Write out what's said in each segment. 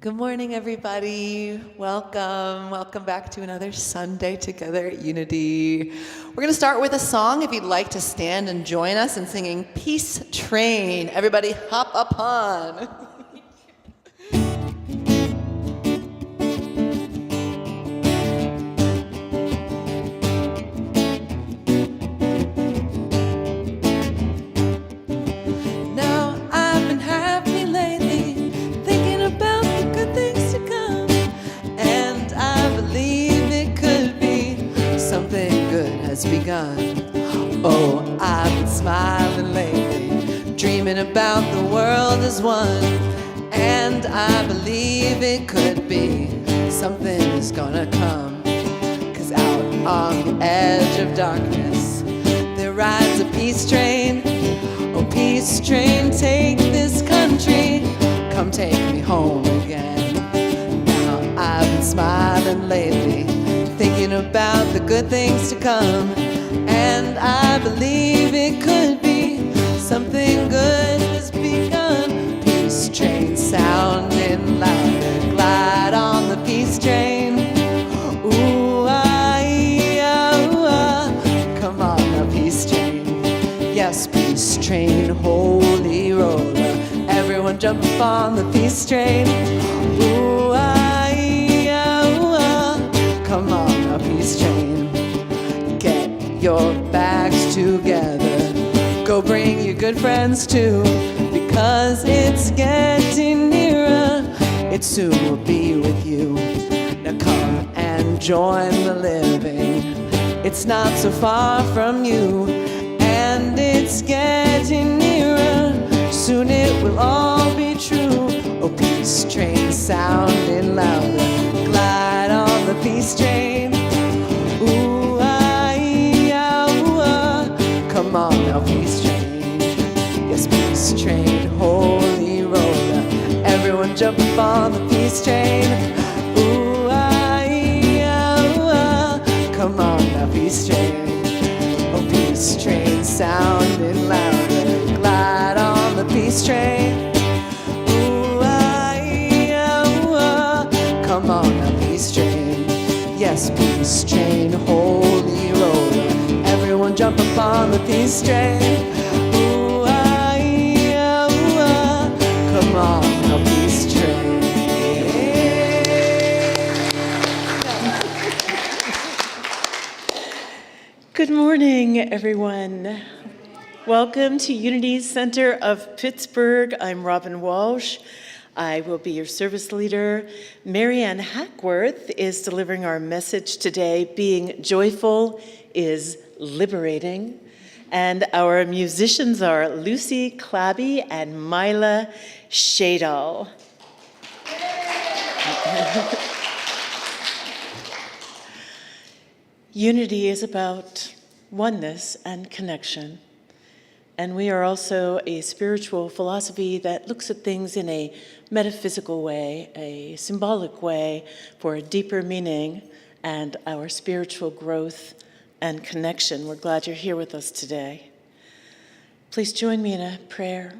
Good morning, everybody. Welcome back to another Sunday together at Unity. We're going to start with a song. If you'd like to stand and join us in singing Peace Train, everybody hop upon. Begun. Oh, I've been smiling lately, dreaming about the world as one, and I believe it could be something is gonna come. 'Cause out on the edge of darkness there rides a peace train. Oh, peace train, take this country, come take me home again. Now I've been smiling lately, thinking about the good things to come, and I believe it could be something good has begun. Peace train sounding louder, glide on the peace train. Ooh, ah, come on now, peace train. Yes, peace train, holy roller, everyone jump up on the peace train. Ooh, come on now, peace train. Get your bags together, go bring your good friends too, because it's getting nearer, it soon will be with you. Now come and join the living, it's not so far from you, and it's getting nearer, soon it will all be true. Oh, peace train sounding louder, glide on the peace train. Ooh, come on now, peace train. Yes, peace train, holy roller, everyone jump up on the peace train. Ooh, come on now, peace train. Oh, peace train sounding louder, glide on the peace train. Come on now, peace train. Yes, peace train, holy roller, everyone jump up on the peace train. Ooh, come on now, peace train. Good morning, everyone. Welcome to Unity Center of Pittsburgh. I'm Robin Walsh. I will be your service leader. Marianne Hackworth is delivering our message today, Being Joyful is Liberating. And our musicians are Lucy Clabby and Mila Shadal. Unity is about oneness and connection. And we are also a spiritual philosophy that looks at things in a metaphysical way, a symbolic way for a deeper meaning and our spiritual growth and connection. We're glad you're here with us today. Please join me in a prayer.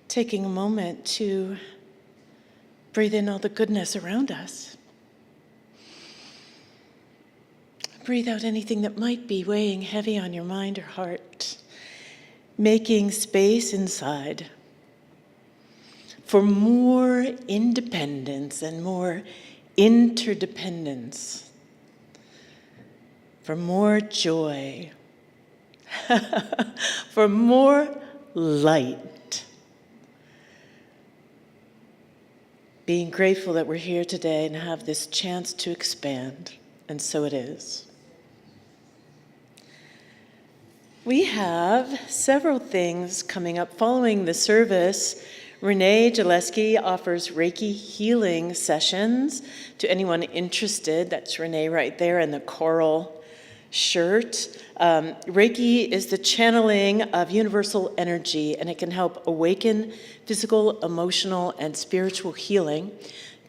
Taking a moment to breathe in all the goodness around us. Breathe out anything that might be weighing heavy on your mind or heart, making space inside for more independence and more interdependence, for more joy, for more light. Being grateful that we're here today and have this chance to expand, and so it is. We have several things coming up. Following the service, Renee Jaleski offers Reiki healing sessions to anyone interested. That's Renee right there in the coral shirt. Reiki is the channeling of universal energy, and it can help awaken physical, emotional, and spiritual healing.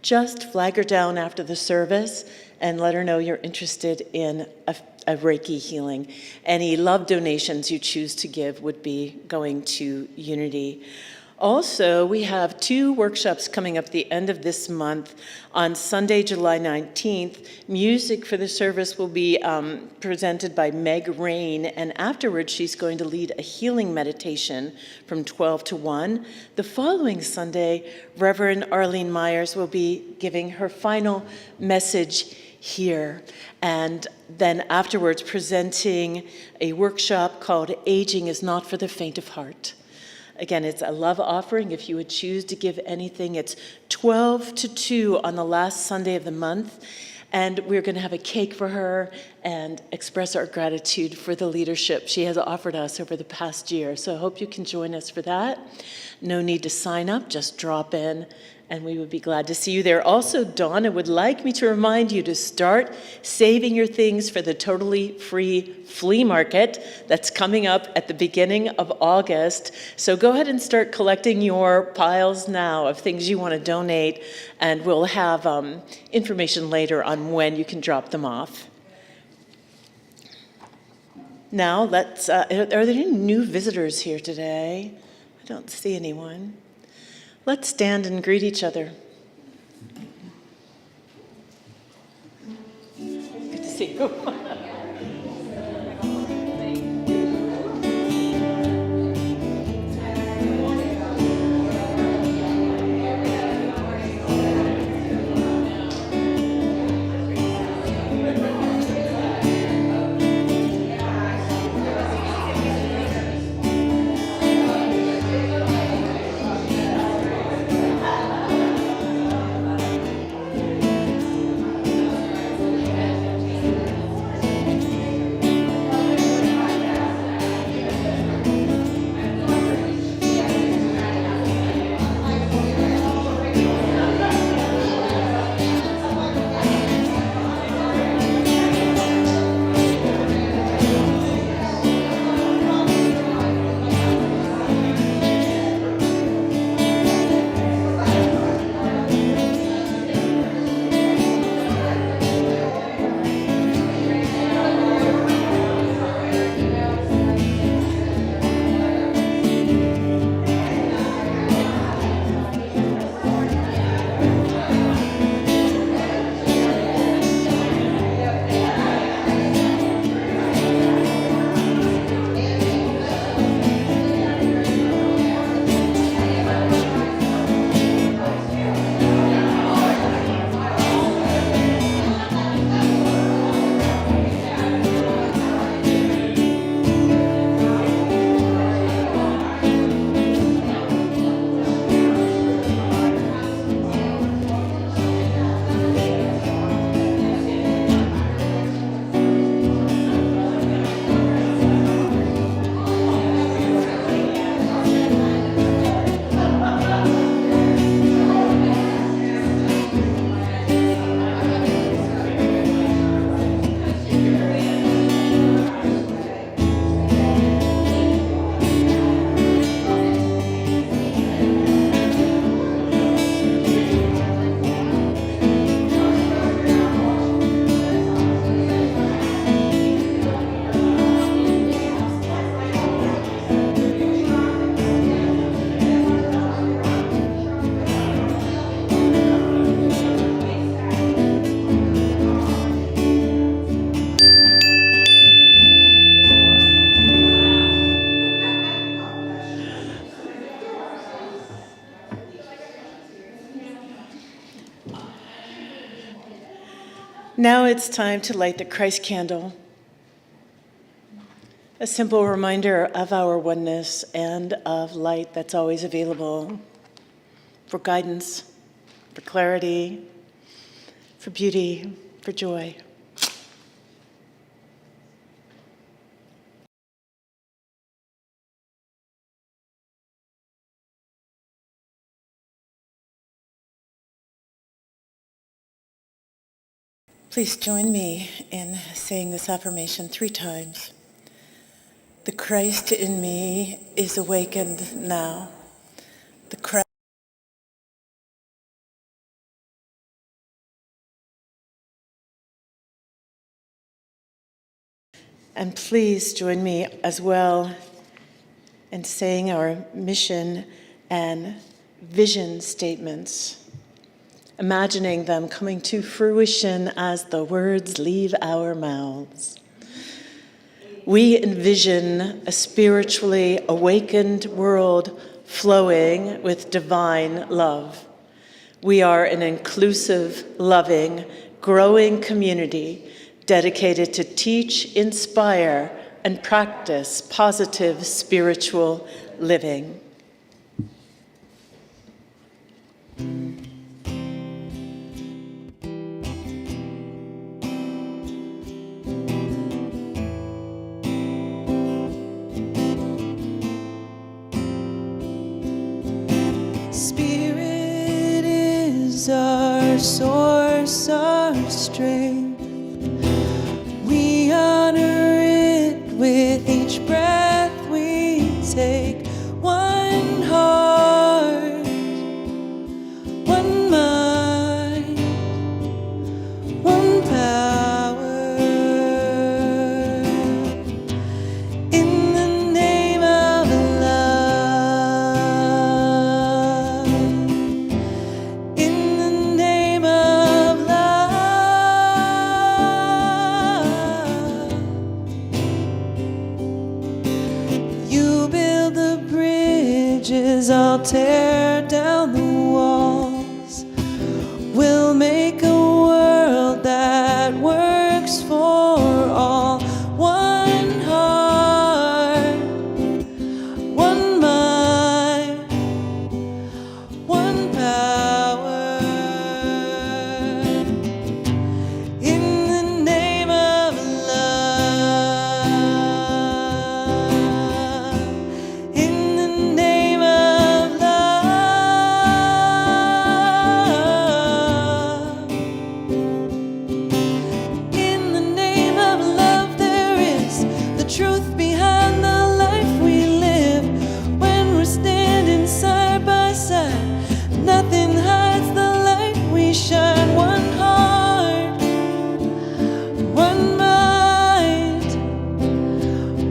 Just flag her down after the service and let her know you're interested in a Reiki healing. Any love donations you choose to give would be going to Unity. Also, we have 2 workshops coming up the end of this month. On Sunday, July 19th, music for the service will be presented by Meg Rain, and afterwards she's going to lead a healing meditation from 12 to 1. The following Sunday, Reverend Arlene Myers will be giving her final message here, and then afterwards presenting a workshop called Aging is Not for the Faint of Heart. Again, it's a love offering. If you would choose to give anything, it's 12 to 2 on the last Sunday of the month. And we're going to have a cake for her and express our gratitude for the leadership she has offered us over the past year. So I hope you can join us for that. No need to sign up, just drop in, and we would be glad to see you there. Also, Donna would like me to remind you to start saving your things for the totally free flea market that's coming up at the beginning of August. So go ahead and start collecting your piles now of things you want to donate, and we'll have information later on when you can drop them off. Now, are there any new visitors here today? I don't see anyone. Let's stand and greet each other. Good to see you. Now it's time to light the Christ candle, a simple reminder of our oneness and of light that's always available for guidance, for clarity, for beauty, for joy. Please join me in saying this affirmation 3 times. The Christ in me is awakened now. The Christ. And please join me as well in saying our mission and vision statements, imagining them coming to fruition as the words leave our mouths. We envision a spiritually awakened world flowing with divine love. We are an inclusive, loving, growing community dedicated to teach, inspire, and practice positive spiritual living. Spirit is our source, our strength. We honor it with each breath we take. One heart, one mind, one power. In the name of love. In the name of love. You build the bridges, I'll tear down the walls. We'll make a world that works for all. One heart, one mind, one power. In the name of love. In the name of love. In the name of love, there is the truth behind the life we live. When we're standing side by side, nothing hides the light we shine. One heart, one mind,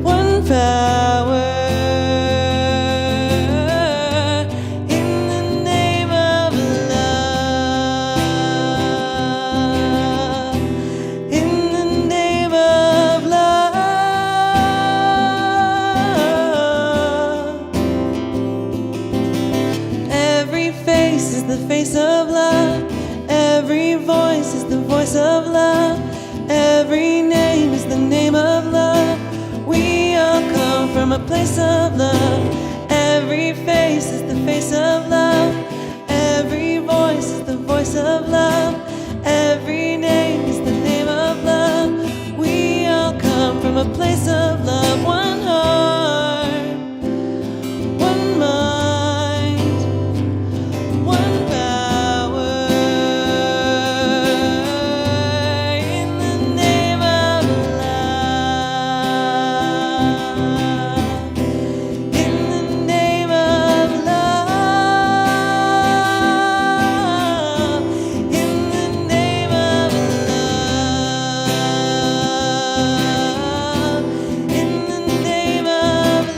one power. In the name of love. In the name of love. Every face is the face of love. Every voice is the voice of love. Every name is the name of love. We all come from a place of love. Every face is the face of love. Every voice is the voice of love. Every name is the name of love. We all come from a place of love. One heart, one mind, one power. In the name of love. In the name of love. In the name of love. In the name of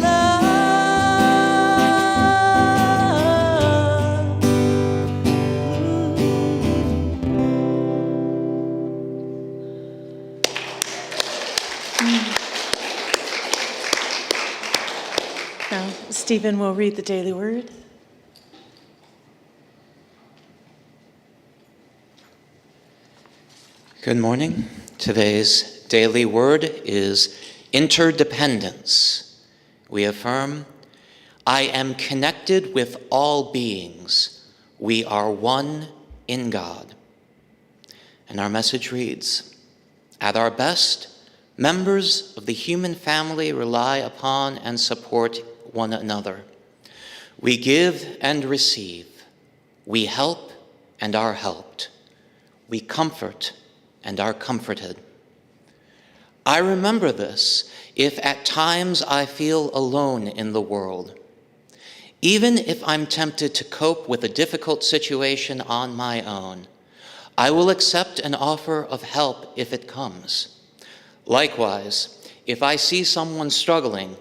Now, Stephen will read the daily word. Good morning. Today's daily word is interdependence. We affirm, I am connected with all beings. We are one in God. And our message reads, at our best, members of the human family rely upon and support one another. We give and receive. We help and are helped. We comfort and are comforted. I remember this if at times I feel alone in the world. Even if I'm tempted to cope with a difficult situation on my own, I will accept an offer of help if it comes. Likewise, if I see someone struggling,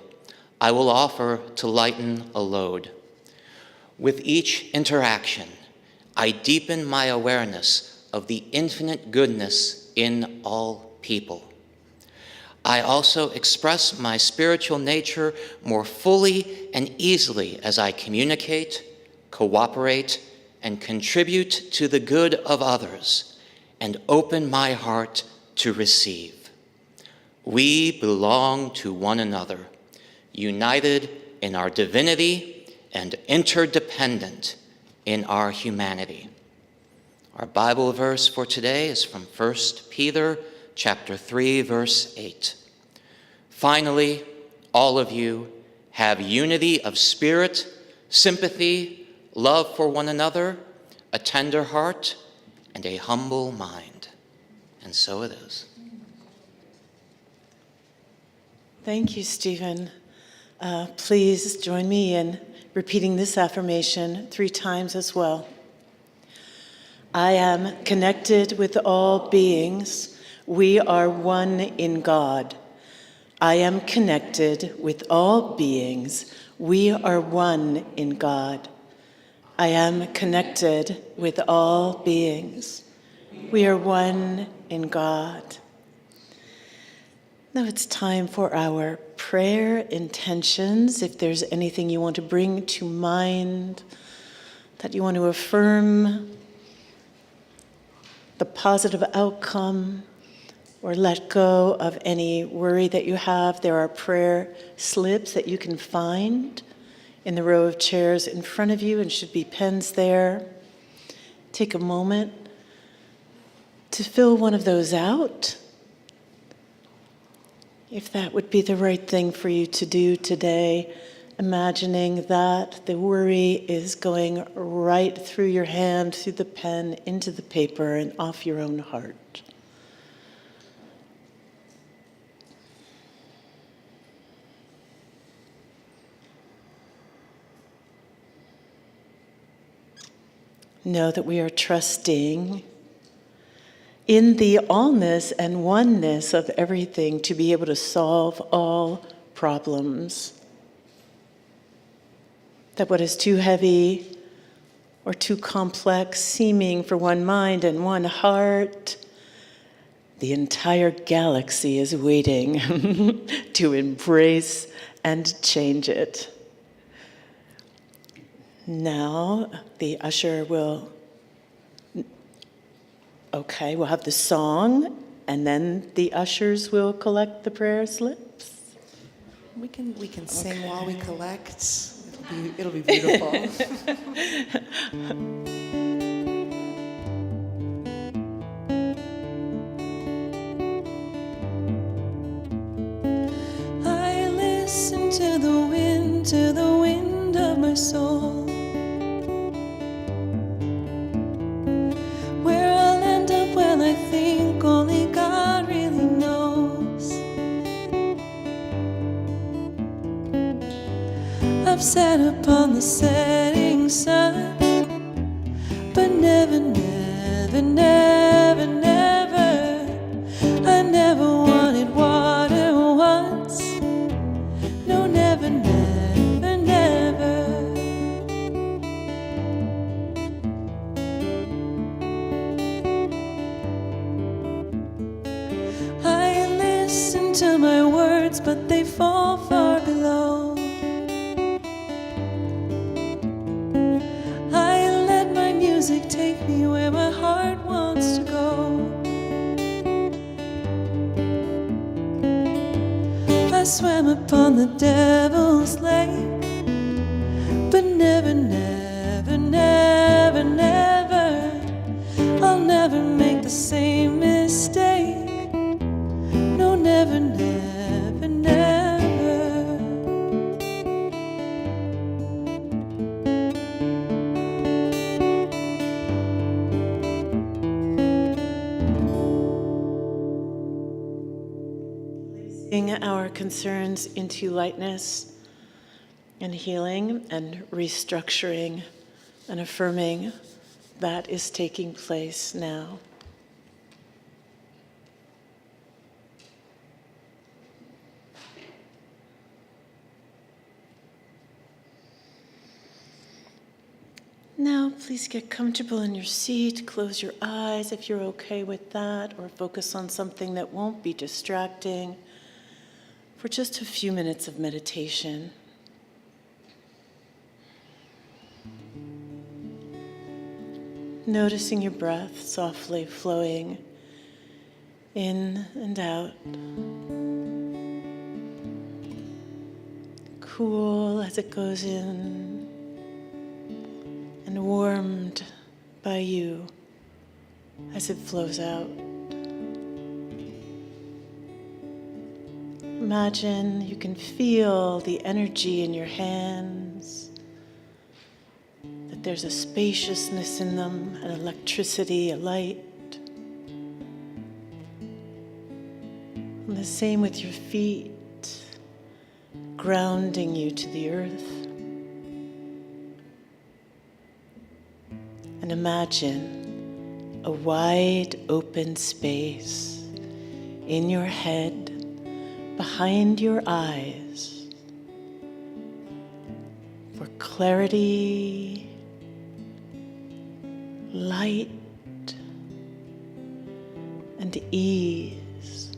I will offer to lighten a load. With each interaction, I deepen my awareness of the infinite goodness in all people. I also express my spiritual nature more fully and easily as I communicate, cooperate, and contribute to the good of others, and open my heart to receive. We belong to one another, united in our divinity and interdependent in our humanity. Our Bible verse for today is from 1 Peter chapter 3, verse 8. Finally, all of you have unity of spirit, sympathy, love for one another, a tender heart, and a humble mind. And so it is. Thank you, Stephen. Please join me in repeating this affirmation 3 times as well. I am connected with all beings. We are one in God. I am connected with all beings. We are one in God. I am connected with all beings. We are one in God. Now it's time for our prayer intentions. If there's anything you want to bring to mind, that you want to affirm the positive outcome, or let go of any worry that you have, there are prayer slips that you can find in the row of chairs in front of you, and should be pens there. Take a moment to fill one of those out, if that would be the right thing for you to do today, imagining that the worry is going right through your hand, through the pen, into the paper, and off your own heart. Know that we are trusting in the allness and oneness of everything to be able to solve all problems. That what is too heavy or too complex seeming for one mind and one heart, the entire galaxy is waiting to embrace and change it. Now, the usher will, we'll have the song, and then the ushers will collect the prayer slips. We can sing while we collect. It'll be beautiful. I listen to the wind of my soul. Where I'll end up when I think only God really knows. I've sat upon the setting sun, but never, never, never, never, I never wanted water once. No, never, never, never. I listen to my words, but they fall far below. Music take me where my heart wants to go. I swam upon the devil's lake, but never, never, never, never, I'll never make the same mistake. No, never, never, never. Our concerns into lightness and healing and restructuring and affirming that is taking place now. Now, please get comfortable in your seat. Close your eyes if you're okay with that, or focus on something that won't be distracting for just a few minutes of meditation. Noticing your breath softly flowing in and out. Cool as it goes in, and warmed by you as it flows out. Imagine you can feel the energy in your hands, that there's a spaciousness in them, an electricity, a light. And the same with your feet, grounding you to the earth. And imagine a wide open space in your head, behind your eyes, for clarity, light, and ease.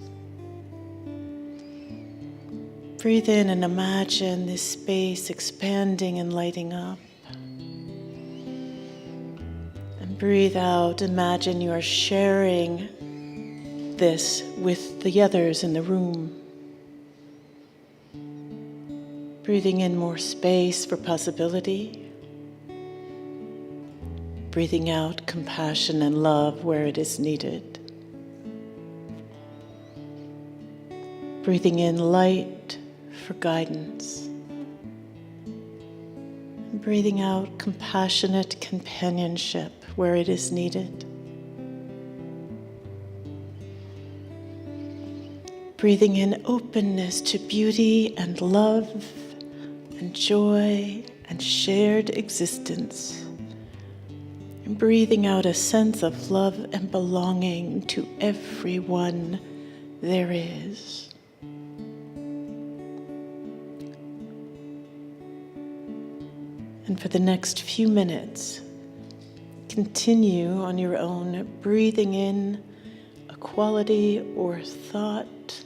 Breathe in and imagine this space expanding and lighting up. And breathe out, imagine you are sharing this with the others in the room. Breathing in more space for possibility. Breathing out compassion and love where it is needed. Breathing in light for guidance. And breathing out compassionate companionship where it is needed. Breathing in openness to beauty and love and joy and shared existence. And breathing out a sense of love and belonging to everyone there is. And for the next few minutes, continue on your own, breathing in a quality or thought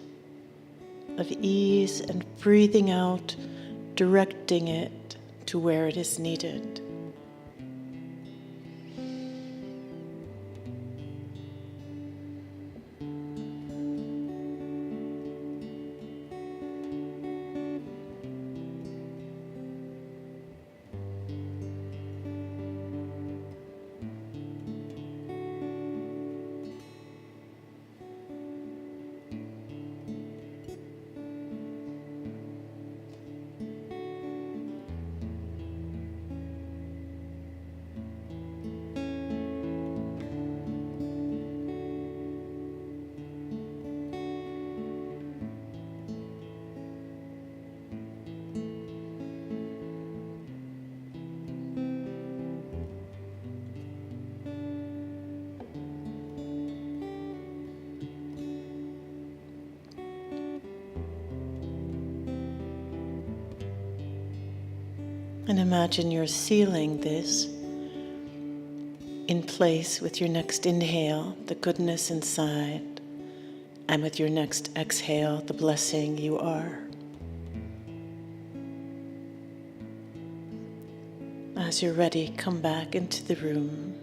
of ease and breathing out, directing it to where it is needed. And imagine you're sealing this in place with your next inhale, the goodness inside, and with your next exhale, the blessing you are. As you're ready, come back into the room.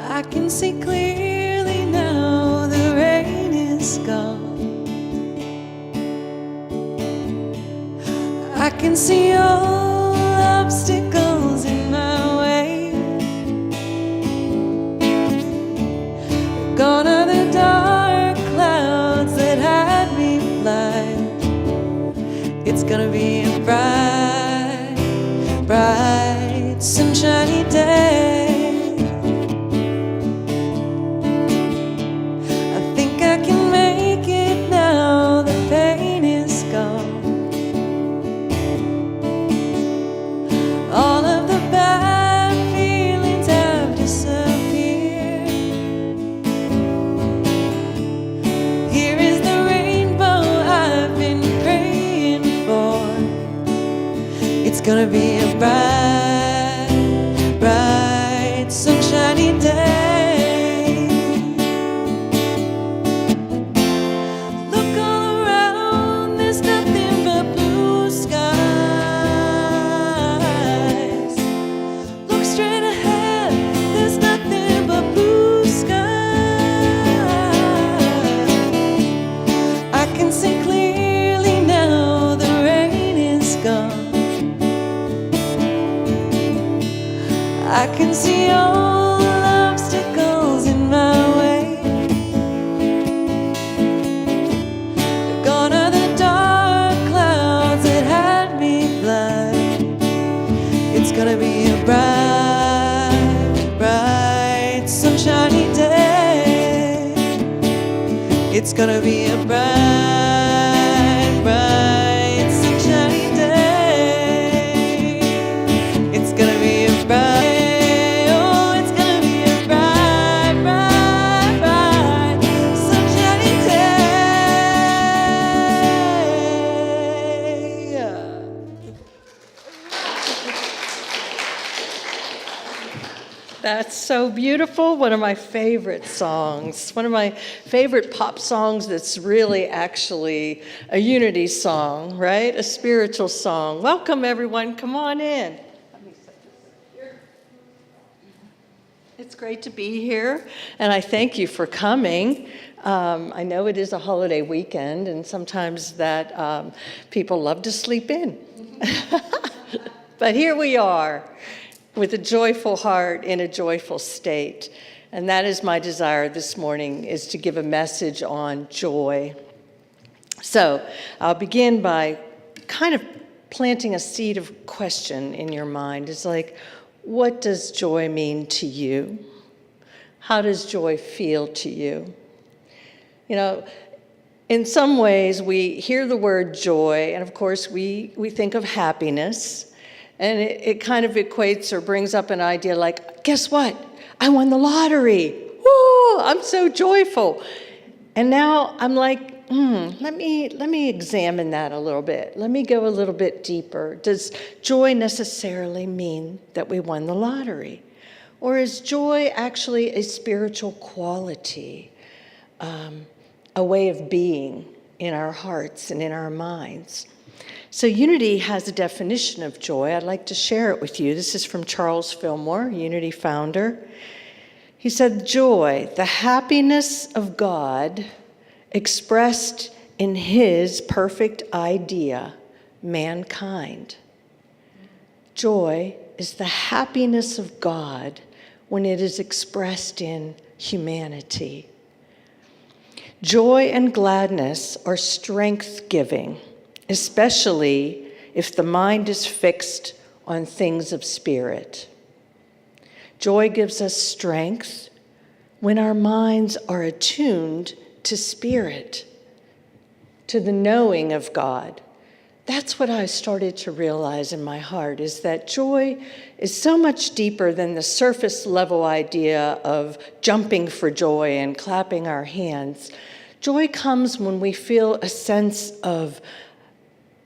I can see clearly now, the rain is gone. I can see all obstacles in my way. Gone are the dark clouds that had me blind. It's gonna be a bright, bright, sunshiny day. I think I can make it now, the pain is I can see all the obstacles in my way. Gone are the dark clouds that had me blind. It's gonna be a bright, bright, sunshiny day. It's gonna be a bright, bright, sunshiny day. It's gonna be a bright, oh, it's gonna be a bright, bright, bright, sunshiny day. That's so beautiful. One of my favorite songs. One of my favorite pop songs that's really actually a unity song, right? A spiritual song. Welcome, everyone. Come on in. It's great to be here, and I thank you for coming. I know it is a holiday weekend, and sometimes that people love to sleep in. But here we are, with a joyful heart in a joyful state. And that is my desire this morning, is to give a message on joy. So I'll begin by kind of planting a seed of question in your mind. It's like, what does joy mean to you? How does joy feel to you? You know, in some ways we hear the word joy, and of course we think of happiness. And it kind of equates or brings up an idea like, guess what? I won the lottery. Woo, I'm so joyful. And now I'm like, let me examine that a little bit. Let me go a little bit deeper. Does joy necessarily mean that we won the lottery? Or is joy actually a spiritual quality, a way of being in our hearts and in our minds? So Unity has a definition of joy. I'd like to share it with you. This is from Charles Fillmore, Unity founder. He said, joy, the happiness of God expressed in his perfect idea, mankind. Joy is the happiness of God when it is expressed in humanity. Joy and gladness are strength-giving, especially if the mind is fixed on things of spirit. Joy gives us strength when our minds are attuned to spirit, to the knowing of God. That's what I started to realize in my heart, is that joy is so much deeper than the surface level idea of jumping for joy and clapping our hands. Joy comes when we feel a sense of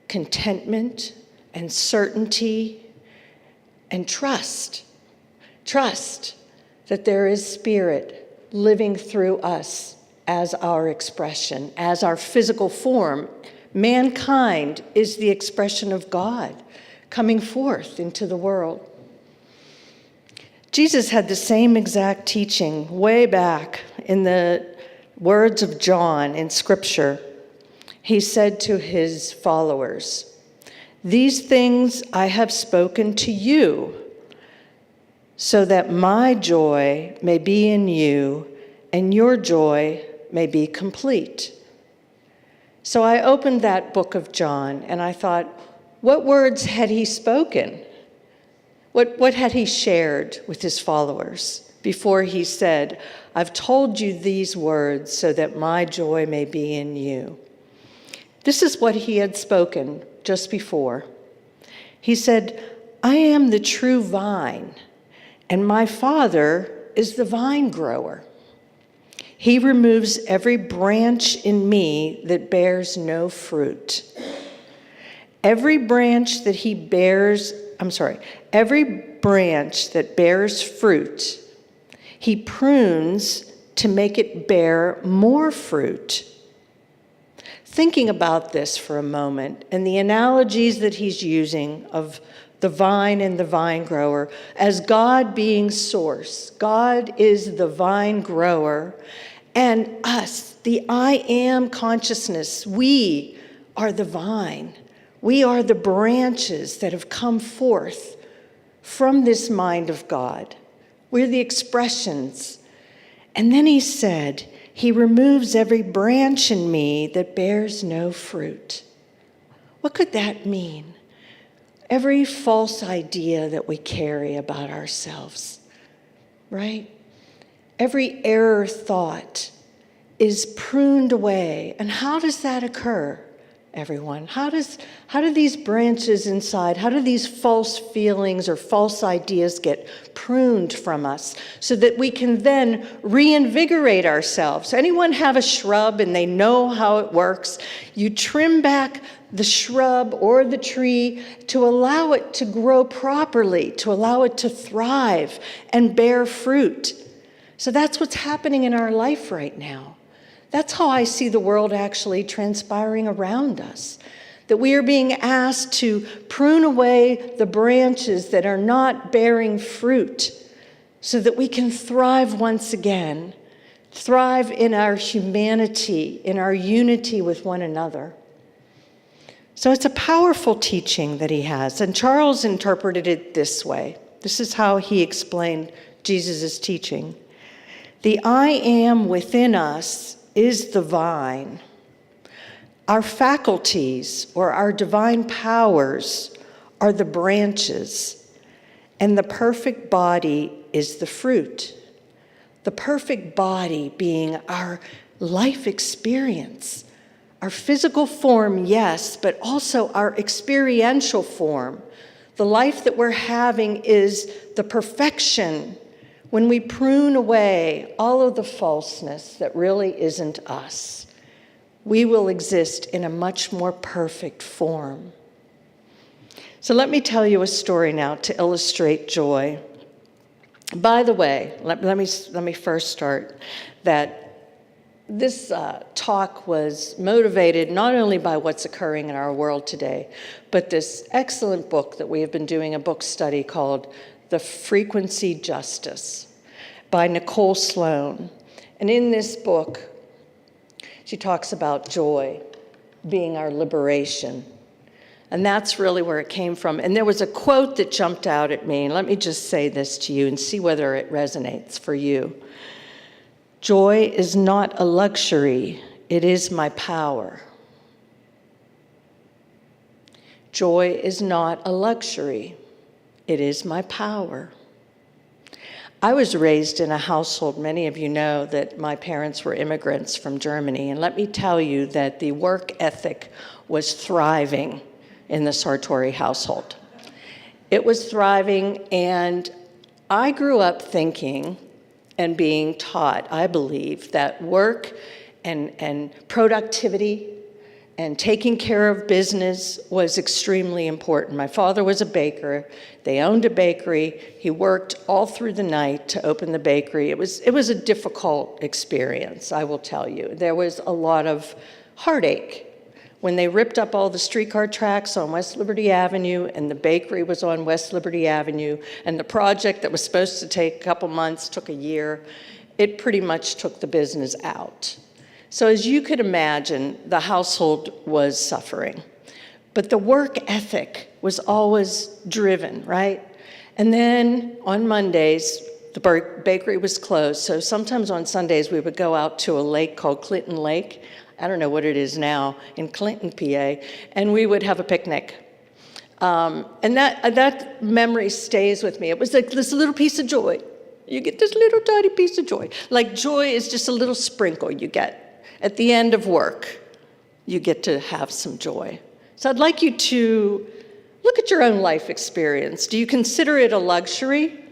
contentment and certainty and trust. Trust that there is spirit living through us as our expression, as our physical form. Mankind is the expression of God coming forth into the world. Jesus had the same exact teaching way back in the words of John in Scripture. He said to his followers, "These things I have spoken to you, so that my joy may be in you and your joy may be complete." So I opened that book of John and I thought, what words had he spoken? What had he shared with his followers before he said, "I've told you these words so that my joy may be in you"? This is what he had spoken just before. He said, "I am the true vine, and my Father is the vine grower. He removes every branch in me that bears no fruit. Every branch that bears fruit, he prunes to make it bear more fruit." Thinking about this for a moment and the analogies that he's using of the vine and the vine grower as God being source. God is the vine grower, and us, the I am consciousness, we are the vine. We are the branches that have come forth from this mind of God. We're the expressions. And then he said, he removes every branch in me that bears no fruit. What could that mean? Every false idea that we carry about ourselves, right? Every error thought is pruned away. And how does that occur, everyone? How do these branches inside, how do these false feelings or false ideas get pruned from us so that we can then reinvigorate ourselves? Anyone have a shrub and they know how it works? You trim back the shrub or the tree to allow it to grow properly, to allow it to thrive and bear fruit. So that's what's happening in our life right now. That's how I see the world actually transpiring around us. That we are being asked to prune away the branches that are not bearing fruit so that we can thrive once again, thrive in our humanity, in our unity with one another. So it's a powerful teaching that he has. And Charles interpreted it this way. This is how he explained Jesus' teaching. The I am within us is the vine. Our faculties or our divine powers are the branches, and the perfect body is the fruit. The perfect body being our life experience, our physical form, yes, but also our experiential form. The life that we're having is the perfection when we prune away all of the falseness that really isn't us. We will exist in a much more perfect form. So let me tell you a story now to illustrate joy. By the way, let me first start that this talk was motivated not only by what's occurring in our world today, but this excellent book that we have been doing, a book study called The Frequency Justice by Nichole Sloan. And in this book, she talks about joy being our liberation. And that's really where it came from. And there was a quote that jumped out at me. And let me just say this to you and see whether it resonates for you. Joy is not a luxury, it is my power. Joy is not a luxury, it is my power. I was raised in a household, many of you know that my parents were immigrants from Germany, and let me tell you that the work ethic was thriving in the Sartori household. It was thriving, and I grew up thinking and being taught, I believe, that work and productivity and taking care of business was extremely important. My father was a baker. They owned a bakery. He worked all through the night to open the bakery. It was a difficult experience, I will tell you. There was a lot of heartache. When they ripped up all the streetcar tracks on West Liberty Avenue and the bakery was on West Liberty Avenue and the project that was supposed to take a couple months took a year, it pretty much took the business out. So as you could imagine, the household was suffering. But the work ethic was always driven, right? And then on Mondays, the bakery was closed. So sometimes on Sundays, we would go out to a lake called Clinton Lake. I don't know what it is now, in Clinton, PA. And we would have a picnic. And that memory stays with me. It was like this little piece of joy. You get this little tiny piece of joy. Like joy is just a little sprinkle you get. At the end of work, you get to have some joy. So I'd like you to look at your own life experience. Do you consider it a luxury,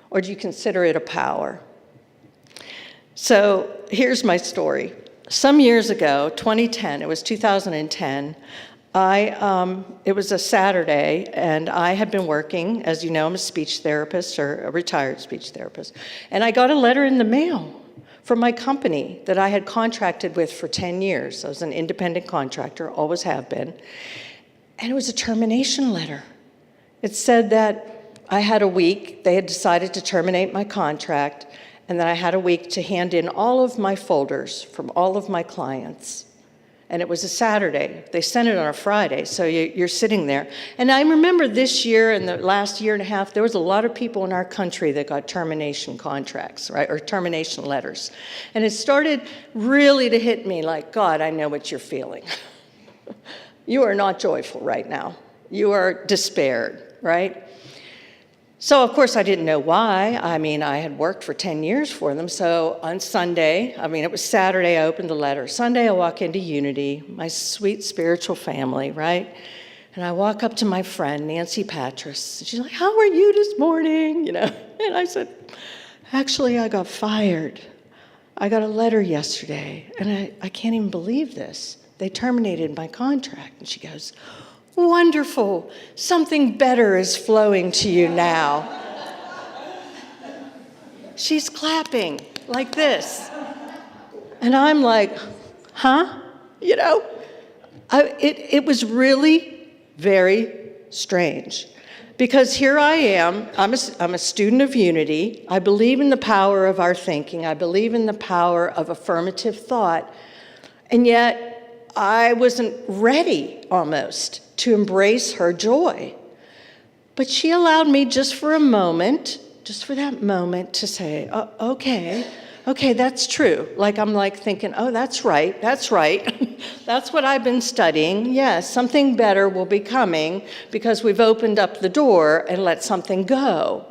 or do you consider it a power? So here's my story. Some years ago, 2010, it was 2010, it was a Saturday, and I had been working, as you know, I'm a speech therapist, or a retired speech therapist, and I got a letter in the mail from my company that I had contracted with for 10 years. I was an independent contractor, always have been. And it was a termination letter. It said that I had a week, they had decided to terminate my contract, and that I had a week to hand in all of my folders from all of my clients. And it was a Saturday. They sent it on a Friday, so you're sitting there. And I remember this year and the last year and a half, there was a lot of people in our country that got termination contracts, right, or termination letters. And it started really to hit me like, God, I know what you're feeling. You are not joyful right now. You are despaired, right? So, of course, I didn't know why. I mean, I had worked for 10 years for them. So on Sunday, it was Saturday, I opened the letter. Sunday, I walk into Unity, my sweet spiritual family, right? And I walk up to my friend, Nancy Patras. She's like, how are you this morning? And I said, actually, I got fired. I got a letter yesterday, and I can't even believe this. They terminated my contract. And she goes, wonderful. Something better is flowing to you now. She's clapping like this. And I'm like, huh? It was really very strange. Because here I am, I'm a student of Unity. I believe in the power of our thinking. I believe in the power of affirmative thought. And yet, I wasn't ready almost to embrace her joy. But she allowed me just for a moment, just for that moment to say, oh, okay, that's true. I'm thinking, oh, that's right. That's what I've been studying. Yes, something better will be coming because we've opened up the door and let something go.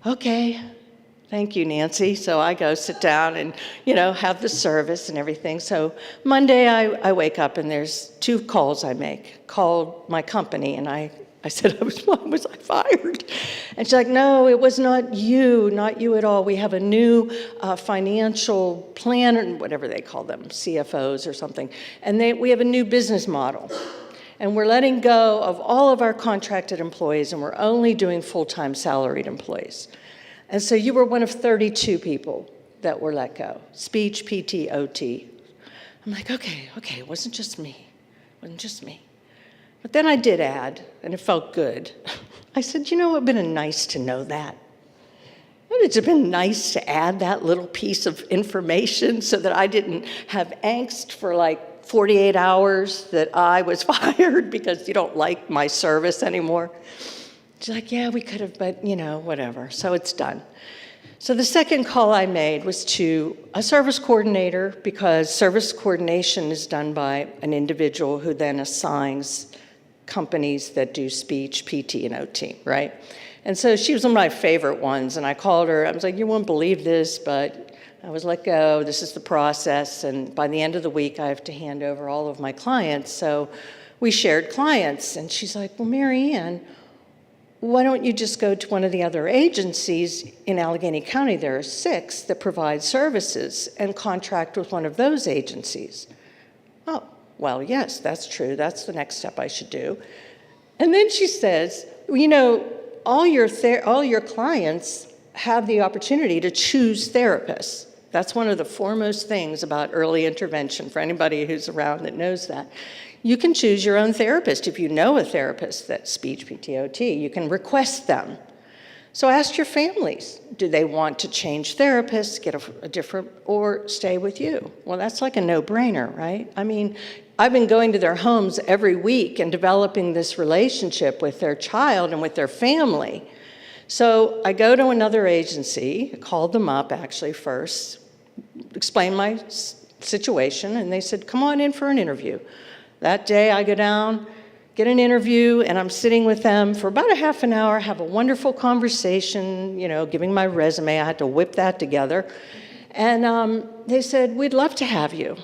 Okay, thank you, Nancy. So I go sit down and, have the service and everything. So Monday I wake up and there's 2 calls I make. Called my company and I said, why was I fired? And she's like, no, it was not you at all. We have a new financial planner, whatever they call them, CFOs or something. And we have a new business model. And we're letting go of all of our contracted employees and we're only doing full-time salaried employees. And so you were one of 32 people that were let go. Speech, PT, OT. I'm like, okay, it wasn't just me. But then I did add, and it felt good. I said, it would have been nice to know that. It would have been nice to add that little piece of information so that I didn't have angst for 48 hours that I was fired because you don't like my service anymore. She's like, yeah, we could have, but whatever. So it's done. So the second call I made was to a service coordinator because service coordination is done by an individual who then assigns companies that do speech, PT, and OT, right? And so she was one of my favorite ones, and I called her. I was like, you won't believe this, but I was let go. This is the process, and by the end of the week, I have to hand over all of my clients. So we shared clients, and she's like, well, Mary Ann, why don't you just go to one of the other agencies in Allegheny County? There are 6 that provide services and contract with one of those agencies. Oh, well, yes, that's true. That's the next step I should do. And then she says, all your clients have the opportunity to choose therapists. That's one of the foremost things about early intervention for anybody who's around that knows that. You can choose your own therapist. If you know a therapist that's speech, PT, OT, you can request them. So ask your families, do they want to change therapists, get a different, or stay with you? Well, that's like a no-brainer, right? I've been going to their homes every week and developing this relationship with their child and with their family. So I go to another agency, called them up actually first, explained my situation, and they said, come on in for an interview. That day I go down, get an interview, and I'm sitting with them for about a half an hour, have a wonderful conversation, giving my resume. I had to whip that together. And they said, we'd love to have you.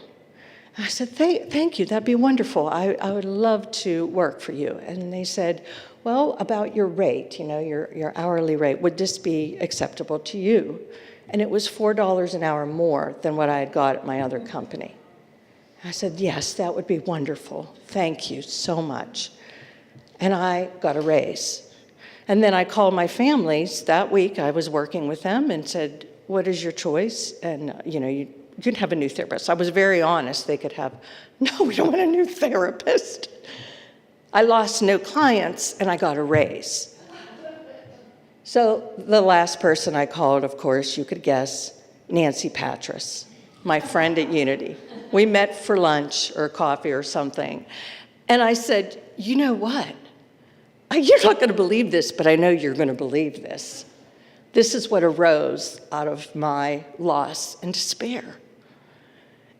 I said, thank you, that'd be wonderful. I would love to work for you. And they said, well, about your rate, your hourly rate, would this be acceptable to you? And it was $4 an hour more than what I had got at my other company. I said, yes, that would be wonderful. Thank you so much. And I got a raise. And then I called my families. That week I was working with them and said, what is your choice? And, you can have a new therapist. I was very honest. They could have, no, we don't want a new therapist. I lost no clients and I got a raise. So the last person I called, of course, you could guess, Nancy Patras, my friend at Unity. We met for lunch or coffee or something. And I said, you know what? You're not going to believe this, but I know you're going to believe this. This is what arose out of my loss and despair.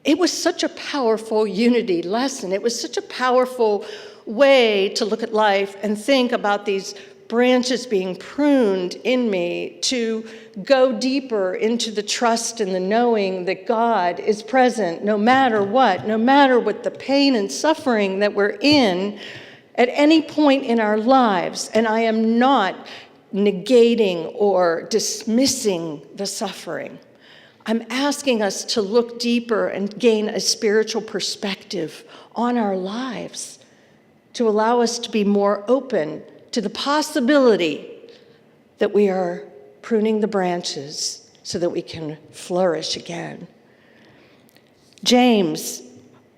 It was such a powerful unity lesson. It was such a powerful way to look at life and think about these branches being pruned in me to go deeper into the trust and the knowing that God is present no matter what the pain and suffering that we're in at any point in our lives. And I am not negating or dismissing the suffering. I'm asking us to look deeper and gain a spiritual perspective on our lives to allow us to be more open to the possibility that we are pruning the branches so that we can flourish again. James,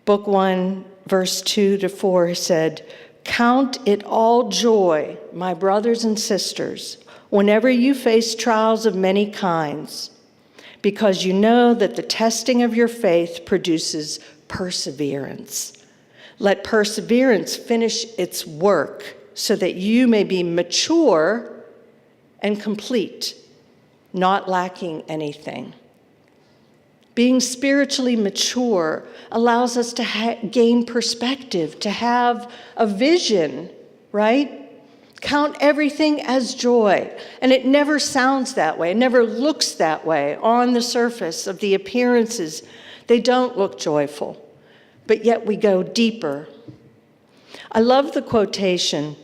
book 1, verse 2-4 said, "Count it all joy, my brothers and sisters, whenever you face trials of many kinds, because you know that the testing of your faith produces perseverance. Let perseverance finish its work so that you may be mature and complete, not lacking anything." Being spiritually mature allows us to gain perspective, to have a vision, right? Count everything as joy. And it never sounds that way. It never looks that way on the surface of the appearances. They don't look joyful, but yet we go deeper. I love the quotation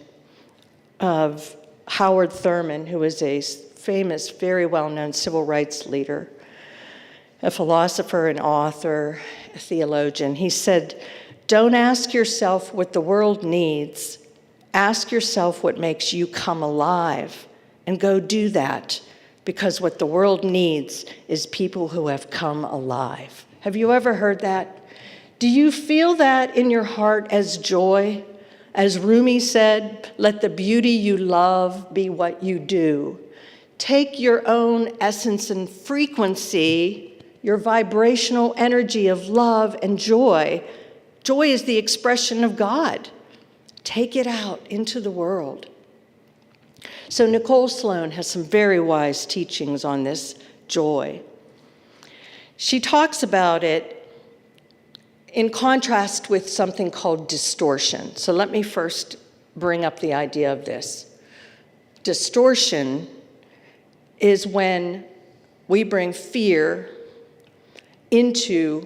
of Howard Thurman, who is a famous, very well-known civil rights leader, a philosopher, an author, a theologian. He said, "Don't ask yourself what the world needs. Ask yourself what makes you come alive, and go do that, because what the world needs is people who have come alive." Have you ever heard that? Do you feel that in your heart as joy? As Rumi said, "Let the beauty you love be what you do." Take your own essence and frequency, your vibrational energy of love and joy. Joy is the expression of God. Take it out into the world. So Nichole Sloan has some very wise teachings on this joy. She talks about it in contrast with something called distortion. So let me first bring up the idea of this. Distortion is when we bring fear into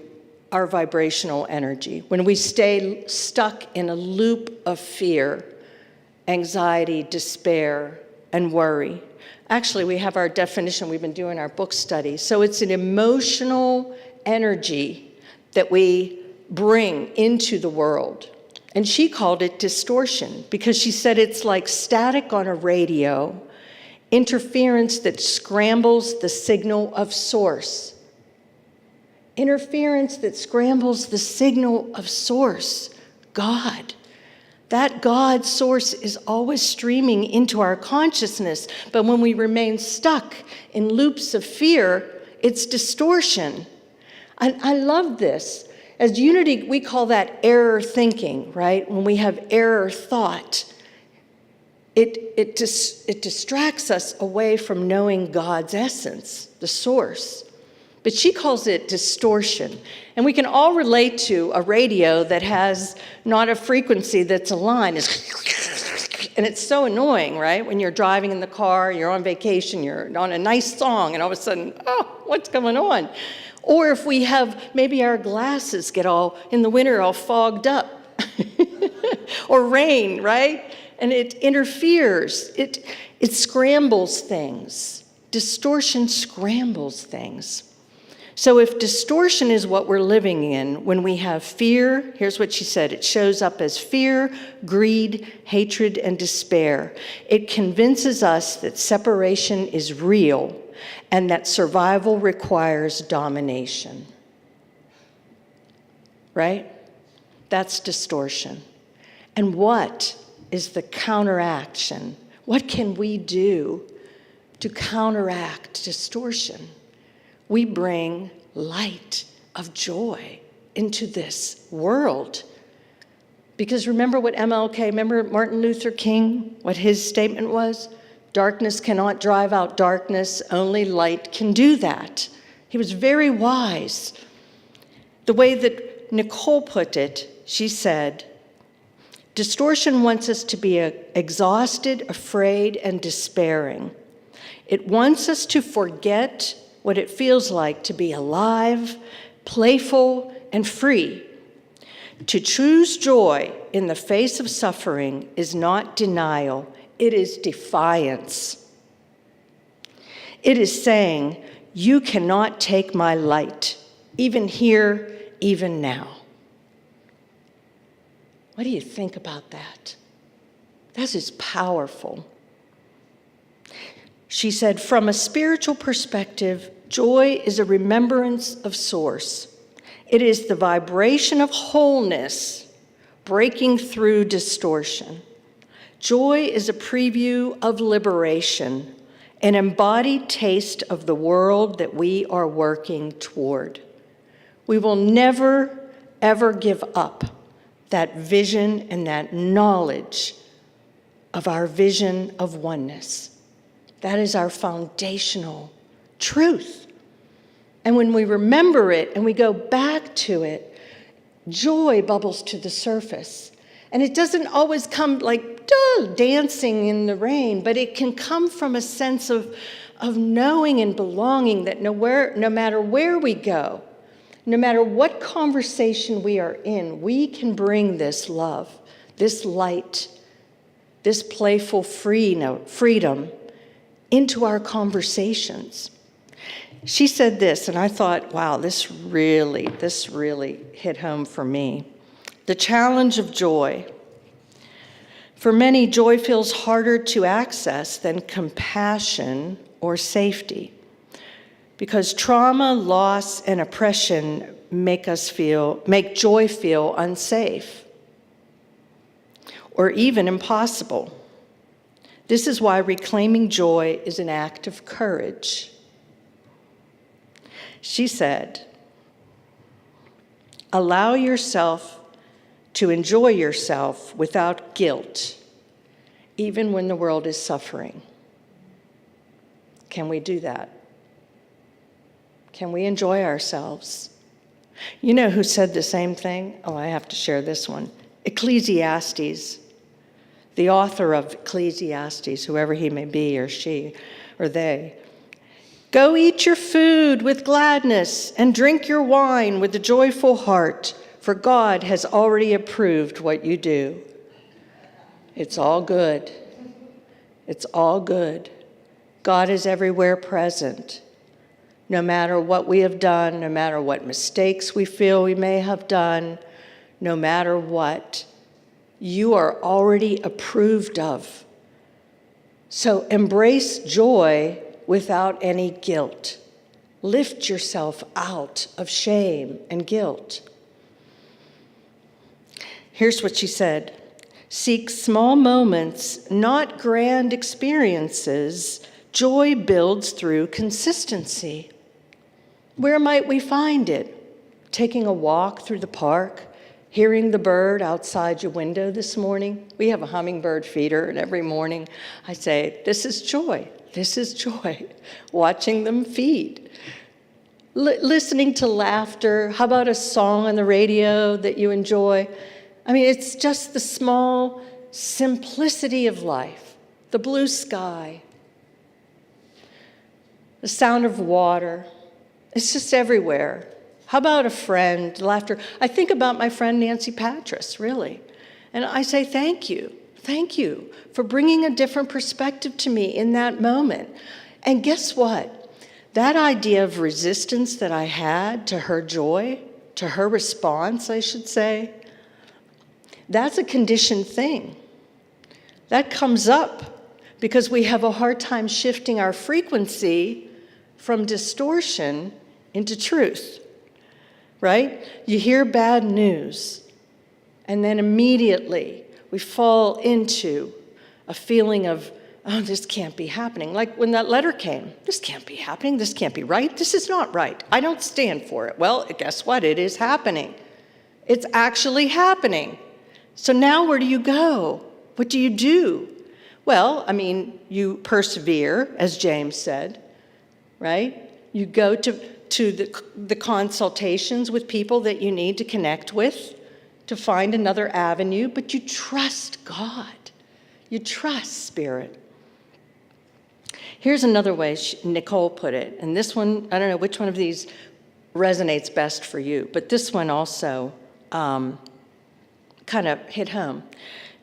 our vibrational energy, when we stay stuck in a loop of fear, anxiety, despair, and worry. Actually, we have our definition. We've been doing our book study. So it's an emotional energy that we bring into the world. And she called it distortion because she said it's like static on a radio, interference that scrambles the signal of source. Interference that scrambles the signal of source, God. That God source is always streaming into our consciousness, but when we remain stuck in loops of fear, it's distortion. I love this. As unity, we call that error thinking, right? When we have error thought, it distracts us away from knowing God's essence, the source. But she calls it distortion. And we can all relate to a radio that has not a frequency that's aligned. And it's so annoying, right? When you're driving in the car, you're on vacation, you're on a nice song, and all of a sudden, oh, what's going on? Or if we have, maybe our glasses get all, in the winter, all fogged up. Or rain, right? And it interferes. It scrambles things. Distortion scrambles things. So if distortion is what we're living in, when we have fear, here's what she said, it shows up as fear, greed, hatred, and despair. It convinces us that separation is real and that survival requires domination. Right? That's distortion. And what is the counteraction? What can we do to counteract distortion? We bring light of joy into this world. Because remember what remember Martin Luther King, what his statement was? Darkness cannot drive out darkness, only light can do that. He was very wise. The way that Nichole put it, she said, distortion wants us to be exhausted, afraid, and despairing. It wants us to forget what it feels like to be alive, playful, and free. To choose joy in the face of suffering is not denial, it is defiance. It is saying, you cannot take my light, even here, even now. What do you think about that? That is powerful. She said, from a spiritual perspective, joy is a remembrance of source. It is the vibration of wholeness breaking through distortion. Joy is a preview of liberation, an embodied taste of the world that we are working toward. We will never, ever give up that vision and that knowledge of our vision of oneness. That is our foundational truth. And when we remember it and we go back to it, joy bubbles to the surface. And it doesn't always come like dancing in the rain, but it can come from a sense of knowing and belonging that no matter where we go, no matter what conversation we are in, we can bring this love, this light, this playful freedom into our conversations. She said this, and I thought, wow, this really hit home for me. The challenge of joy. For many, joy feels harder to access than compassion or safety, because trauma, loss, and oppression make joy feel unsafe or even impossible. This is why reclaiming joy is an act of courage. She said, allow yourself to enjoy yourself without guilt, even when the world is suffering. Can we do that? Can we enjoy ourselves? You know who said the same thing? Oh, I have to share this one. Ecclesiastes, the author of Ecclesiastes, whoever he may be, or she, or they. Go eat your food with gladness and drink your wine with a joyful heart, for God has already approved what you do. It's all good. It's all good. God is everywhere present. No matter what we have done, no matter what mistakes we feel we may have done, no matter what, you are already approved of. So embrace joy without any guilt. Lift yourself out of shame and guilt. Here's what she said. Seek small moments, not grand experiences. Joy builds through consistency. Where might we find it? Taking a walk through the park, hearing the bird outside your window this morning. We have a hummingbird feeder, and every morning I say, this is joy. This is joy. Watching them feed. Listening to laughter. How about a song on the radio that you enjoy? I mean, it's just the small simplicity of life. The blue sky. The sound of water. It's just everywhere. How about a friend, laughter? I think about my friend Nancy Patras, really. And I say, thank you for bringing a different perspective to me in that moment. And guess what? That idea of resistance that I had to her joy, to her response, I should say, that's a conditioned thing. That comes up because we have a hard time shifting our frequency from distortion into truth, right? You hear bad news, and then immediately we fall into a feeling of, oh, this can't be happening. Like when that letter came, this can't be happening, this can't be right, this is not right, I don't stand for it. Well, guess what? It is happening. It's actually happening. So now where do you go? What do you do? Well, I mean, you persevere, as James said, right? You go to the consultations with people that you need to connect with to find another avenue, but you trust God. You trust Spirit. Here's another way Nichole put it, and this one, I don't know which one of these resonates best for you, but this one also kind of hit home.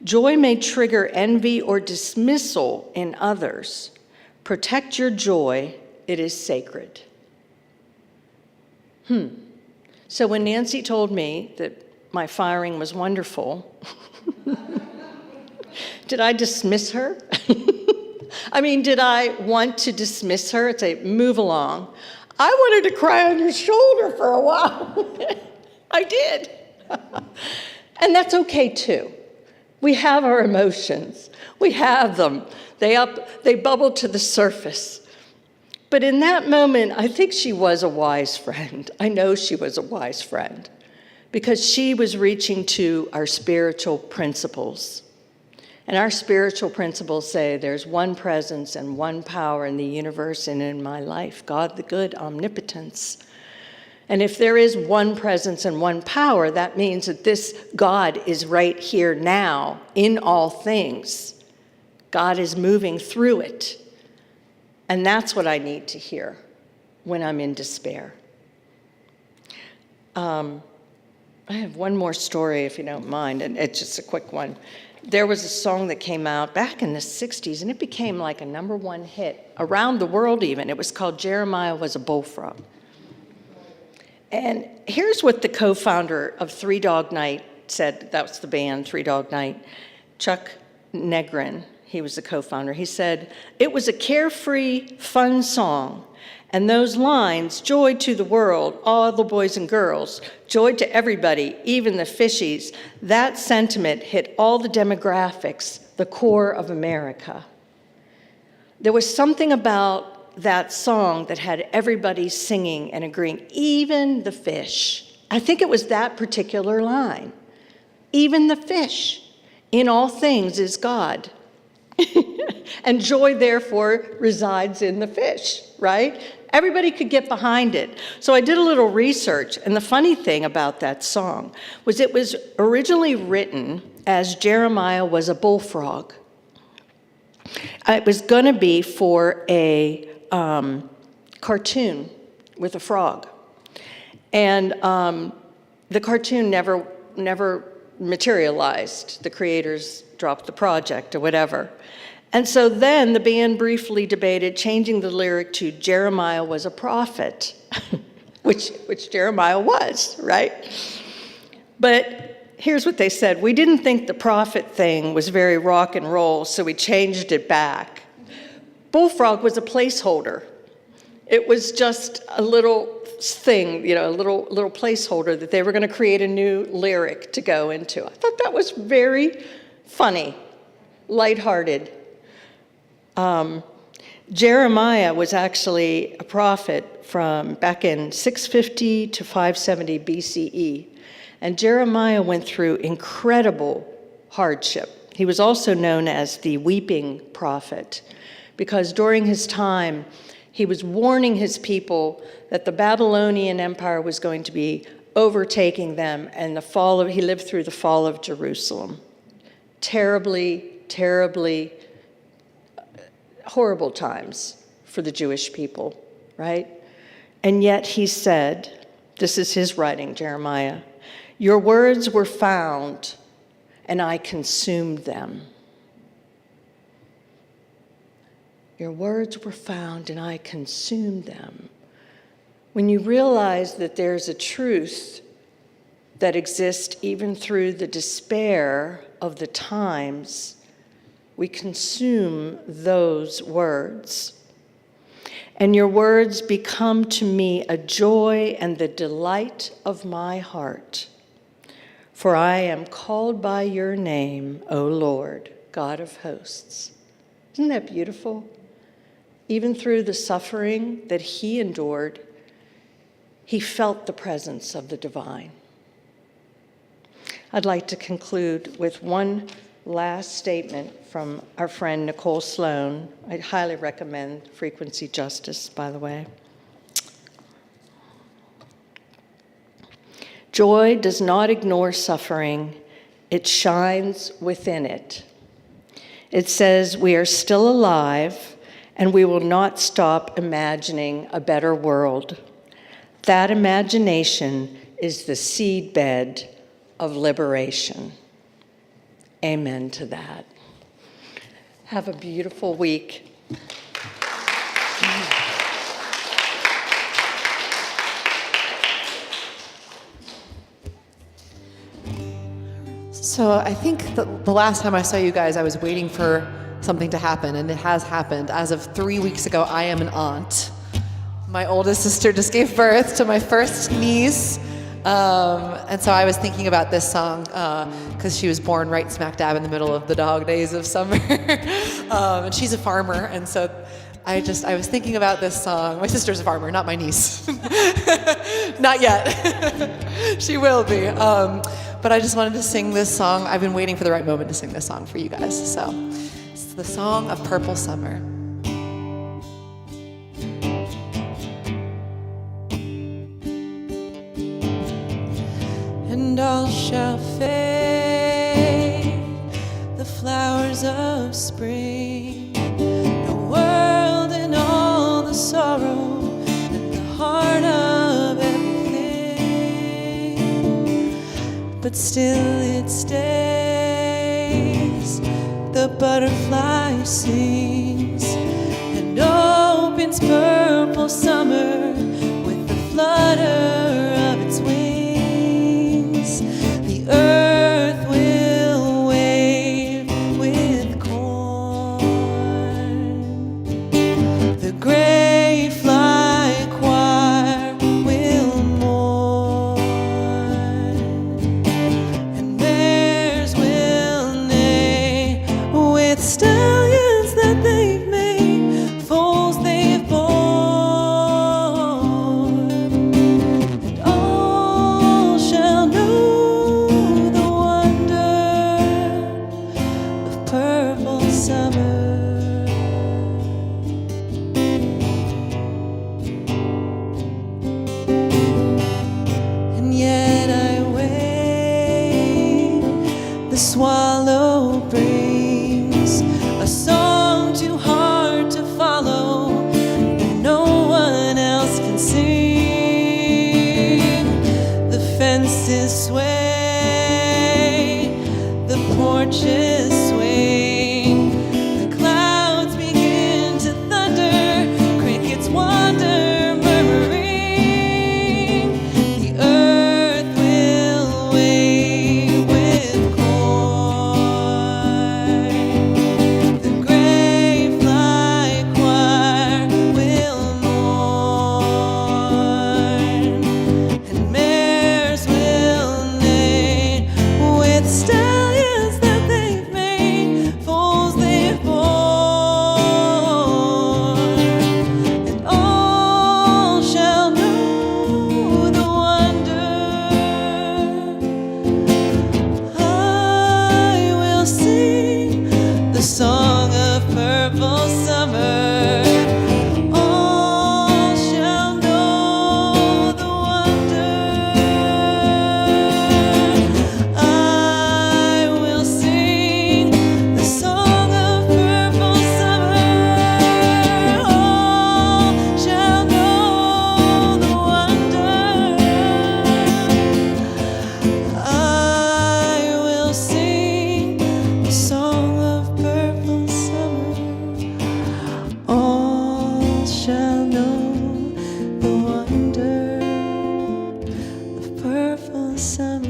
Joy may trigger envy or dismissal in others. Protect your joy, it is sacred. So when Nancy told me that my firing was wonderful, did I dismiss her? I mean, did I want to dismiss her and say, move along? I wanted to cry on your shoulder for a while. I did. And that's okay too. We have our emotions. We have them. They bubble to the surface. But in that moment, I think she was a wise friend. I know she was a wise friend because she was reaching to our spiritual principles. And our spiritual principles say there's one presence and one power in the universe and in my life, God the good, omnipotence. And if there is one presence and one power, that means that this God is right here now in all things. God is moving through it. And that's what I need to hear when I'm in despair. I have one more story, if you don't mind, and it's just a quick one. There was a song that came out back in the 60s, and it became like a #1 hit around the world even. It was called Jeremiah Was a Bullfrog. And here's what the co-founder of Three Dog Night said. That was the band, Three Dog Night. Chuck Negrin, he was the co-founder. He said, "It was a carefree, fun song. And those lines, joy to the world, all the boys and girls, joy to everybody, even the fishies, that sentiment hit all the demographics, the core of America." There was something about that song that had everybody singing and agreeing, even the fish. I think it was that particular line. Even the fish, in all things is God. And joy, therefore, resides in the fish, right? Everybody could get behind it. So I did a little research, and the funny thing about that song was it was originally written as Jeremiah Was a Bullfrog. It was going to be for a cartoon with a frog. And the cartoon never materialized. The creators dropped the project or whatever. And so then the band briefly debated changing the lyric to Jeremiah Was a Prophet, which Jeremiah was, right? But here's what they said. We didn't think the prophet thing was very rock and roll, so we changed it back. Bullfrog was a placeholder. It was just a little thing, a little placeholder that they were going to create a new lyric to go into. I thought that was very funny, lighthearted. Jeremiah was actually a prophet from back in 650 to 570 BCE. And Jeremiah went through incredible hardship. He was also known as the weeping prophet because during his time, he was warning his people that the Babylonian Empire was going to be overtaking them and he lived through the fall of Jerusalem. Terribly, terribly horrible times for the Jewish people, right? And yet he said, this is his writing, Jeremiah, "Your words were found and I consumed them." Your words were found and I consumed them. When you realize that there's a truth that exists even through the despair of the times, we consume those words. And your words become to me a joy and the delight of my heart. For I am called by your name, O Lord, God of hosts. Isn't that beautiful? Even through the suffering that he endured, he felt the presence of the divine. I'd like to conclude with one last statement from our friend Nichole Sloan. I'd highly recommend Frequency Justice, by the way. Joy does not ignore suffering, it shines within it. It says we are still alive and we will not stop imagining a better world. That imagination is the seedbed of liberation. Amen to that. Have a beautiful week. So I think the last time I saw you guys, I was waiting for something to happen, and it has happened. As of 3 weeks ago, I am an aunt. My oldest sister just gave birth to my first niece, and so I was thinking about this song because she was born right smack dab in the middle of the dog days of summer, and she's a farmer, and so I was thinking about this song. My sister's a farmer, not my niece. Not yet. She will be. But I just wanted to sing this song. I've been waiting for the right moment to sing this song for you guys. So it's the song of Purple Summer. And all shall fade, the flowers of spring, the world and all the sorrow and the heart of everything. But still it stays, the butterfly sings and opens purple summer with the flutter of its wings. The earth will wave with corn. The gray fly choir will mourn, and mares will neigh with stallions that they've made, foals they've borne, and all shall know the wonder of purple summer. And yet I wait, the swallow brings a song too hard to follow that no one else can sing. The fences sway, the porches swing, the clouds begin to thunder, crickets wander murmuring. The earth will wave with corn. The gray fly choir will mourn, and mares will neigh with stallions that they've made, foals they've borne, and all shall know the wonder. I will sing the song of purple summer. All shall know the wonder. I will sing the song of purple summer. All shall know the wonder. I will sing the song of purple summer. All shall know the wonder of purple summer.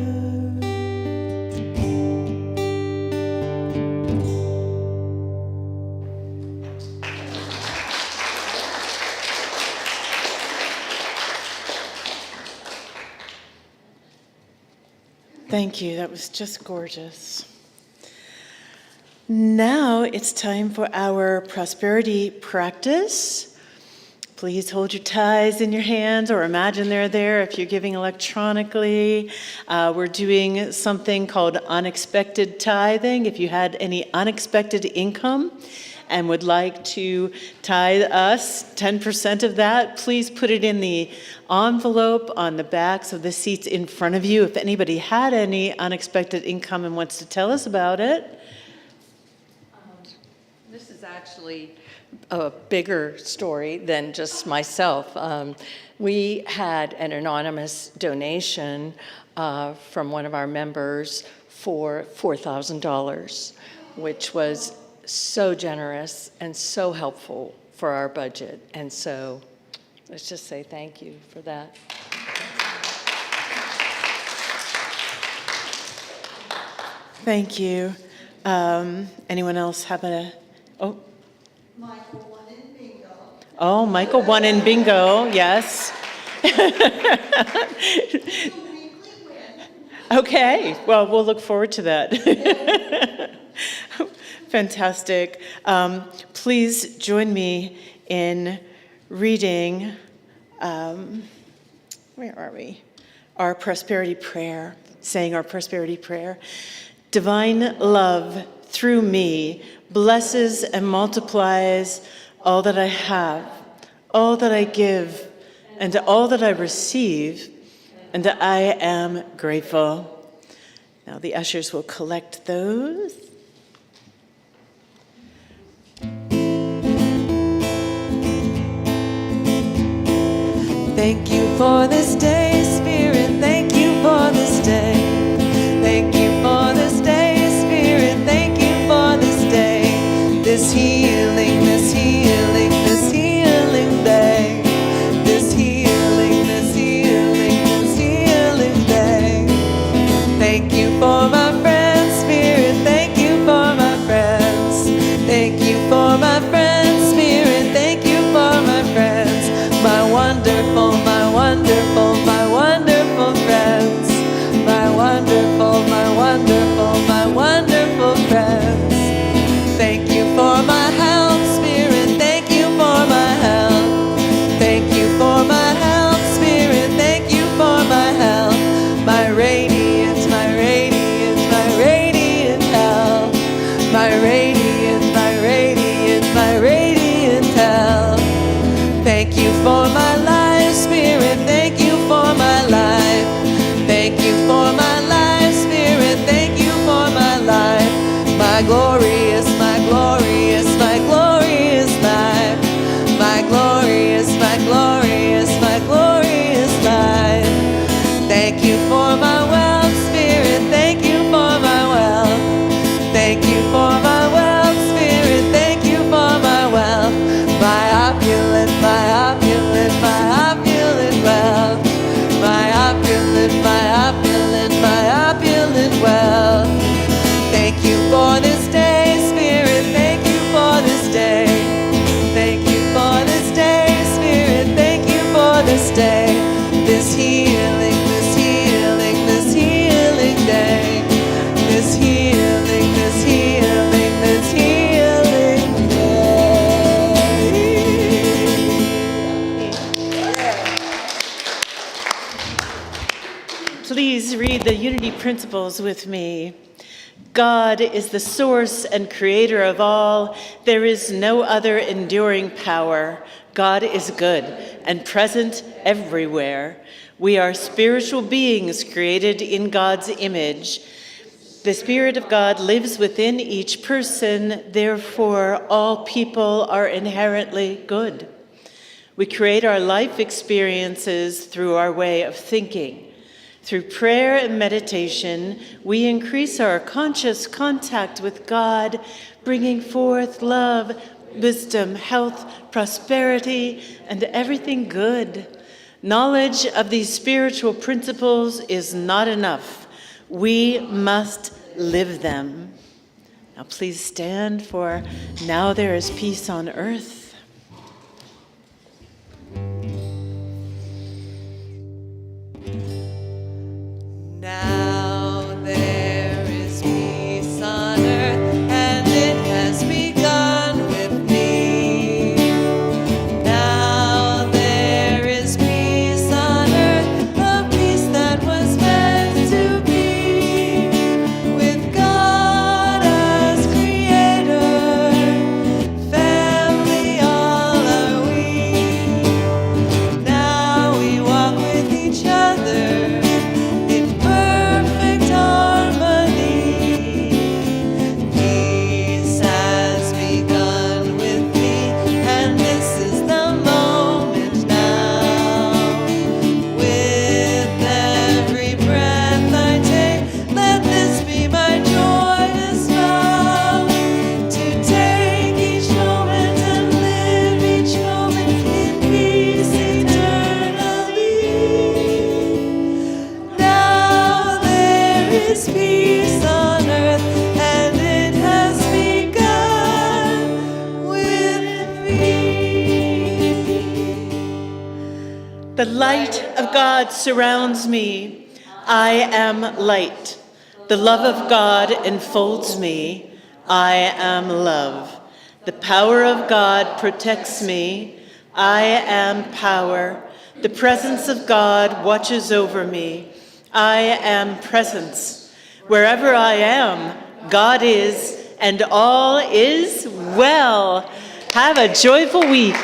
Thank you. That was just gorgeous. Now it's time for our prosperity practice. Please hold your tithes in your hands or imagine they're there if you're giving electronically. We're doing something called unexpected tithing. If you had any unexpected income and would like to tithe us 10% of that, please put it in the envelope on the backs of the seats in front of you. If anybody had any unexpected income and wants to tell us about it. This is actually a bigger story than just myself. We had an anonymous donation from one of our members for $4,000, which was so generous and so helpful for our budget. And so let's just say thank you for that. Thank you. Anyone else have a, oh. Michael won in bingo. Oh, Michael won in bingo, yes. Okay, well, we'll look forward to that. Fantastic. Please join me in reading, where are we? Our prosperity prayer, saying our prosperity prayer. Divine love through me blesses and multiplies all that I have, all that I give, and all that I receive, and I am grateful. Now the ushers will collect those. Thank you for this day, Spirit. Thank you for this day. Thank you for this day, Spirit. Thank you for this day. This healing, this healing, this healing day. This healing, this healing, this healing day. Thank you for my friends, Spirit. Thank you for my friends. Thank you for my friends, Spirit. Thank you for my friends. My wonderful, my wonderful, my wonderful friends. My wonderful, my wonderful, my wonderful friends. Thank you for my health, Spirit. Thank you for my health. Thank you for my health, Spirit. Thank you for my health. My radiance, my radiance, my radiant health. My radiance, my radiance, my radiant health. Thank you for my life, Spirit. Thank you for my life. Thank you for my life, Spirit. Thank you for my life. My glorious, my glorious, my glorious life. My glorious, my glorious, my glorious life. Thank you for my wealth, Spirit. Thank you for my wealth. Thank you for my wealth, Spirit. Thank you for my wealth. My opulent, my opulent, my opulent wealth. My opulent, my opulent, my opulent wealth. Thank you for this day, Spirit. Thank you for this day. Thank you for this day, Spirit. Thank you for this day. This healing, this healing, this healing day. This healing, this healing, this healing day. Please read the unity principles with me. God is the source and creator of all. There is no other enduring power. God is good and present everywhere. We are spiritual beings created in God's image. The Spirit of God lives within each person. Therefore, all people are inherently good. We create our life experiences through our way of thinking. Through prayer and meditation, we increase our conscious contact with God, bringing forth love, wisdom, health, prosperity, and everything good. Knowledge of these spiritual principles is not enough. We must live them. Now please stand for Now There Is Peace on Earth. Now there is peace on earth, and it has begun with me. Now The light of God surrounds me. I am light. The love of God enfolds me. I am love. The power of God protects me. I am power. The presence of God watches over me. I am presence. Wherever I am, God is, and all is well. Have a joyful week.